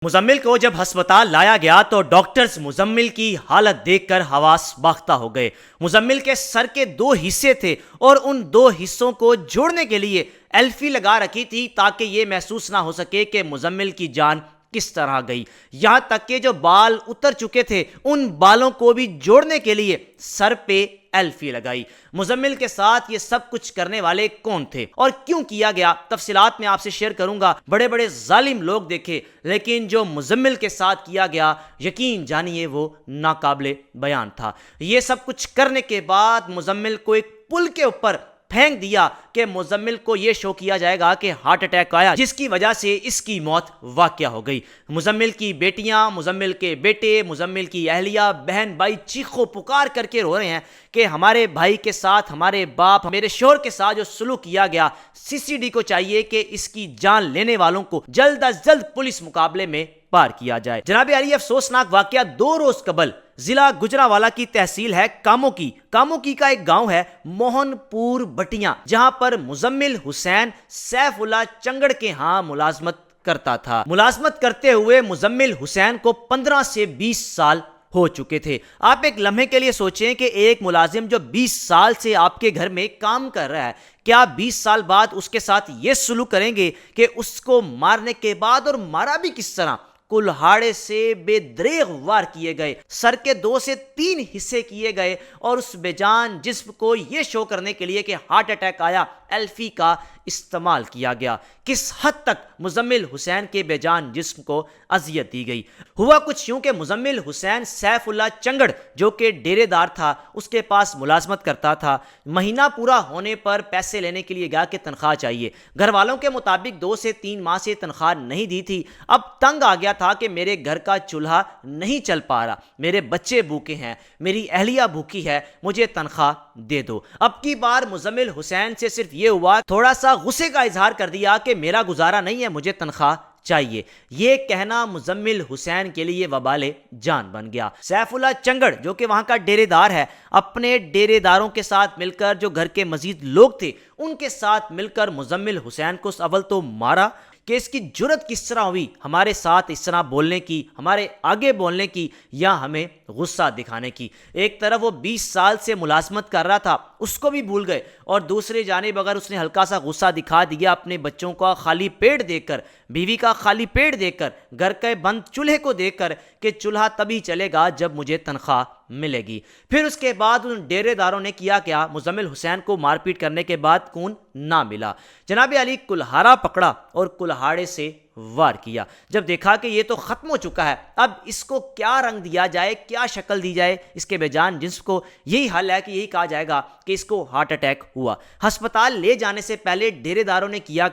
مزمل کو جب ہسپتال لایا گیا تو ڈاکٹرز مزمل کی حالت دیکھ کر حواس باختہ ہو گئے۔ مزمل کے سر کے 2 حصے تھے اور ان 2 حصوں کو جوڑنے کے لیے ایلفی لگا رکھی تھی تاکہ یہ محسوس نہ ہو سکے کہ مزمل کی جان کس طرح گئی۔ یہاں تک کہ جو بال اتر چکے تھے ان بالوں کو بھی جوڑنے کے لیے سر پہ ایلفی لگائی۔ مزمل کے ساتھ یہ سب کچھ کرنے والے کون تھے اور کیوں کیا گیا، تفصیلات میں آپ سے شیئر کروں گا۔ بڑے بڑے ظالم لوگ دیکھے، لیکن جو مزمل کے ساتھ کیا گیا یقین جانیے وہ ناقابل بیان تھا۔ یہ سب کچھ کرنے کے بعد مزمل کو ایک پل کے اوپر پھینک دیا کہ مزمل کو یہ شو کیا جائے گا کہ ہارٹ اٹیک آیا، جس کی وجہ سے اس کی موت واقع ہو گئی۔ مزمل کی بیٹیاں، مزمل کے بیٹے، مزمل کی اہلیہ، بہن بھائی چیخو پکار کر کے رو رہے ہیں کہ ہمارے بھائی کے ساتھ، ہمارے باپ، میرے شوہر کے ساتھ جو سلوک کیا گیا، سی سی ڈی کو چاہیے کہ اس کی جان لینے والوں کو جلد از جلد پولیس مقابلے میں پار کیا جائے۔ جناب عالی، افسوسناک واقعہ 2 روز قبل ضلع گجرانوالہ کی تحصیل ہے کاموکی کا ایک گاؤں ہے موہن پور بٹیاں، جہاں پر مزمل حسین سیف اللہ چنگڑ کے ہاں ملازمت کرتا تھا۔ ملازمت کرتے ہوئے مزمل حسین کو 15 سے 20 سال ہو چکے تھے۔ آپ ایک لمحے کے لیے سوچیں کہ ایک ملازم جو 20 سال سے آپ کے گھر میں کام کر رہا ہے، کیا 20 سال بعد اس کے ساتھ یہ سلوک کریں گے کہ اس کو مارنے کے بعد، اور مارا بھی کس طرح، کلہاڑے سے بے دریغ وار کیے گئے، سر کے 2 سے 3 حصے کیے گئے، اور اس بے جان جسم کو یہ شو کرنے کے لیے کہ ہارٹ اٹیک آیا، ایلفی کا استعمال کیا گیا۔ کس حد تک مزمل حسین کے بے جان جسم کو اذیت دی گئی۔ ہوا کچھ یوں کہ مزمل حسین سیف اللہ چنگڑ جو کہ ڈیرے دار تھا، اس کے پاس ملازمت کرتا تھا۔ مہینہ پورا ہونے پر پیسے لینے کے لیے گیا کہ تنخواہ چاہیے۔ گھر والوں کے مطابق 2 سے 3 ماہ سے تنخواہ نہیں دی تھی۔ اب تنگ آ گیا تھا کہ میرے گھر کا چولہا نہیں چل پا رہا، میرے بچے بھوکے ہیں، میری اہلیہ بھوکی ہے، مجھے تنخواہ دے دو۔ اب کی بار مزمل حسین سے صرف یہ ہوا، تھوڑا سا غصے کا اظہار کر دیا کہ میرا گزارا نہیں ہے، مجھے تنخواہ چاہیے۔ یہ کہنا مزمل حسین کے لیے وبال جان بن گیا۔ سیف اللہ چنگڑ جو کہ وہاں کا ڈیرے دار ہے، اپنے ڈیرے داروں کے ساتھ مل کر، جو گھر کے مزید لوگ تھے ان کے ساتھ مل کر مزمل حسین کو اول تو مارا کہ اس کی جرت کس طرح ہوئی ہمارے ساتھ اس طرح بولنے کی، ہمارے آگے بولنے کی، یا ہمیں غصہ دکھانے کی۔ ایک طرف وہ 20 سال سے ملازمت کر رہا تھا، اس کو بھی بھول گئے، اور دوسری جانب اگر اس نے ہلکا سا غصہ دکھا دیا اپنے بچوں کا خالی پیٹ دیکھ کر، بیوی کا خالی پیٹ دیکھ کر، گھر کے بند چولہے کو دیکھ کر کہ چولہا تبھی چلے گا جب مجھے تنخواہ ملے گی۔ پھر اس کے بعد ان ڈیرے داروں نے کیا مزمل حسین کو مار پیٹ کرنے کے بعد خون نہ ملا، جناب علی کلہاڑا پکڑا اور کلہاڑے سے وار کیا۔ جب دیکھا کہ یہ تو ختم ہو چکا ہے، اب اس کو کیا رنگ دیا جائے، کیا شکل دی جائے اس کے بے جان جسم کو، یہی حل ہے کہ یہی کہا جائے گا کہ اس کو ہارٹ اٹیک ہوا۔ ہسپتال لے جانے سے پہلے ڈیرے داروں نے کیا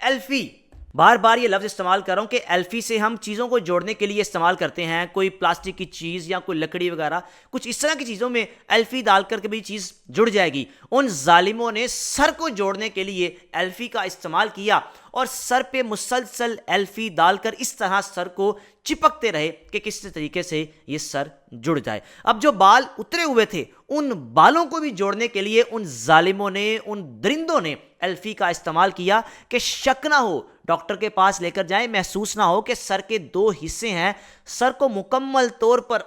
ایلفی، بار بار یہ لفظ استعمال کر رہا ہوں کہ ایلفی سے ہم چیزوں کو جوڑنے کے لیے استعمال کرتے ہیں، کوئی پلاسٹک کی چیز یا کوئی لکڑی وغیرہ، کچھ اس طرح کی چیزوں میں ایلفی ڈال کر کے بھی چیز جڑ جائے گی۔ ان ظالموں نے سر کو جوڑنے کے لیے ایلفی کا استعمال کیا اور سر پہ مسلسل ایلفی ڈال کر اس طرح سر کو چپکتے رہے کہ کس طریقے سے یہ سر جڑ جائے۔ اب جو بال اترے ہوئے تھے ان بالوں کو بھی جوڑنے کے لیے ان ظالموں نے، ان درندوں نے ایلفی کا استعمال کیا کہ شک نہ ہو، ڈاکٹر کے پاس لے کر جائیں، محسوس نہ ہو کہ سر کے 2 حصے ہیں، سر کو مکمل طور پر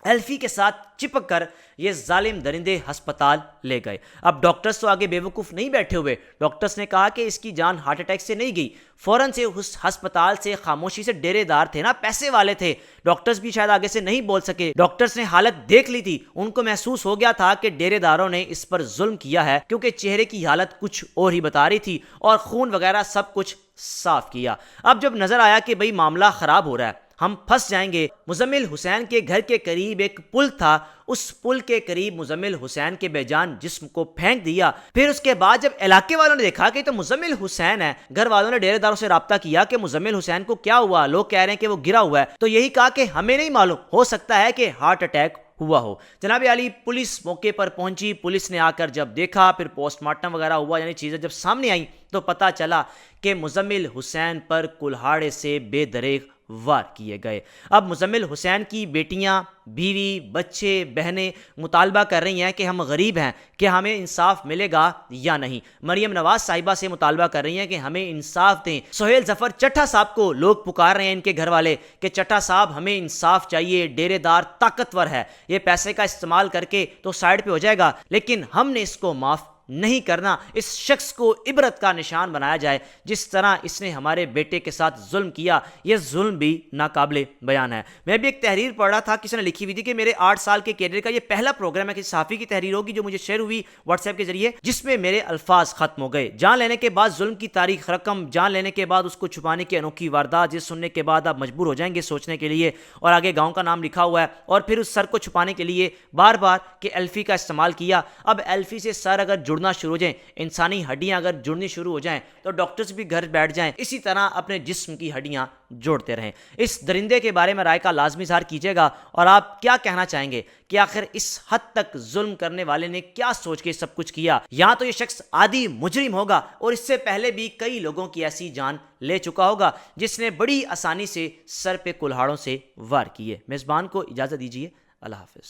ایلفی کے ساتھ چپک کر یہ ظالم درندے ہسپتال لے گئے۔ اب ڈاکٹرز تو آگے بے وقوف نہیں بیٹھے ہوئے، ڈاکٹرز نے کہا کہ اس کی جان ہارٹ اٹیک سے نہیں گئی۔ فوراً سے اس ہسپتال سے خاموشی سے، ڈیرے دار تھے نا، پیسے والے تھے، ڈاکٹرز بھی شاید آگے سے نہیں بول سکے، ڈاکٹرز نے حالت دیکھ لی تھی، ان کو محسوس ہو گیا تھا کہ ڈیرے داروں نے اس پر ظلم کیا ہے، کیونکہ چہرے کی حالت کچھ اور ہی بتا رہی تھی اور خون وغیرہ سب کچھ صاف کیا۔ اب جب نظر آیا کہ بھئی معاملہ خراب ہو رہا ہے، ہم پھنس جائیں گے، مزمل حسین کے گھر کے قریب ایک پل تھا، اس پل کے قریب مزمل حسین کے بے جان جسم کو پھینک دیا۔ پھر اس کے بعد جب علاقے والوں نے دیکھا کہ تو مزمل حسین ہے، گھر والوں نے ڈیرے داروں سے رابطہ کیا کہ مزمل حسین کو کیا ہوا، لوگ کہہ رہے ہیں کہ وہ گرا ہوا ہے، تو یہی کہا کہ ہمیں نہیں معلوم، ہو سکتا ہے کہ ہارٹ اٹیک ہوا ہو۔ جناب علی پولیس موقع پر پہنچی، پولیس نے آ کر جب دیکھا، پھر پوسٹ مارٹم وغیرہ ہوا، یعنی چیزیں جب سامنے آئیں تو پتہ چلا کہ مزمل حسین پر کلہاڑے سے بے دریغ وار کیے گئے۔ اب مزمل حسین کی بیٹیاں، بیوی، بچے، بہنیں مطالبہ کر رہی ہیں کہ ہم غریب ہیں، کہ ہمیں انصاف ملے گا یا نہیں۔ مریم نواز صاحبہ سے مطالبہ کر رہی ہیں کہ ہمیں انصاف دیں۔ سہیل ظفر چٹھا صاحب کو لوگ پکار رہے ہیں، ان کے گھر والے، کہ چٹھا صاحب ہمیں انصاف چاہیے، ڈیرے دار طاقتور ہے، یہ پیسے کا استعمال کر کے تو سائیڈ پہ ہو جائے گا، لیکن ہم نے اس کو معاف نہیں کرنا، اس شخص کو عبرت کا نشان بنایا جائے، جس طرح اس نے ہمارے بیٹے کے ساتھ ظلم کیا، یہ ظلم بھی ناقابل بیان ہے۔ میں بھی ایک تحریر پڑھ رہا تھا، کسی نے لکھی ہوئی تھی کہ میرے 8 سال کے کیریئر کا یہ پہلا پروگرام ہے کہ صحافی کی تحریر ہوگی جو مجھے شیئر ہوئی واٹس ایپ کے ذریعے، جس میں میرے الفاظ ختم ہو گئے۔ جان لینے کے بعد ظلم کی تاریخ رقم، جان لینے کے بعد اس کو چھپانے کی انوکھی واردات، جس سننے کے بعد آپ مجبور ہو جائیں گے سوچنے کے لیے، اور آگے گاؤں کا نام لکھا ہوا ہے، اور پھر اس سر کو چھپانے کے لیے بار بار کہ ایلفی کا استعمال کیا۔ اب ایلفی سے سر اگر جڑنا شروع ہو جائیں، انسانی ہڈیاں اگر جڑنی شروع ہو جائیں، تو ڈاکٹرز بھی گھر بیٹھ جائیں، اسی طرح اپنے جسم کی ہڈیاں جوڑتے رہیں۔ اس درندے کے بارے میں رائے کا لازمی اظہار کیجیے گا، اور آپ کیا کہنا چاہیں گے کہ آخر اس حد تک ظلم کرنے والے نے کیا سوچ کے سب کچھ کیا؟ یا تو یہ شخص عادی مجرم ہوگا اور اس سے پہلے بھی کئی لوگوں کی ایسی جان لے چکا ہوگا، جس نے بڑی آسانی سے سر پہ کلہاڑوں سے وار کیے۔ میزبان کو اجازت دیجیے، اللہ حافظ۔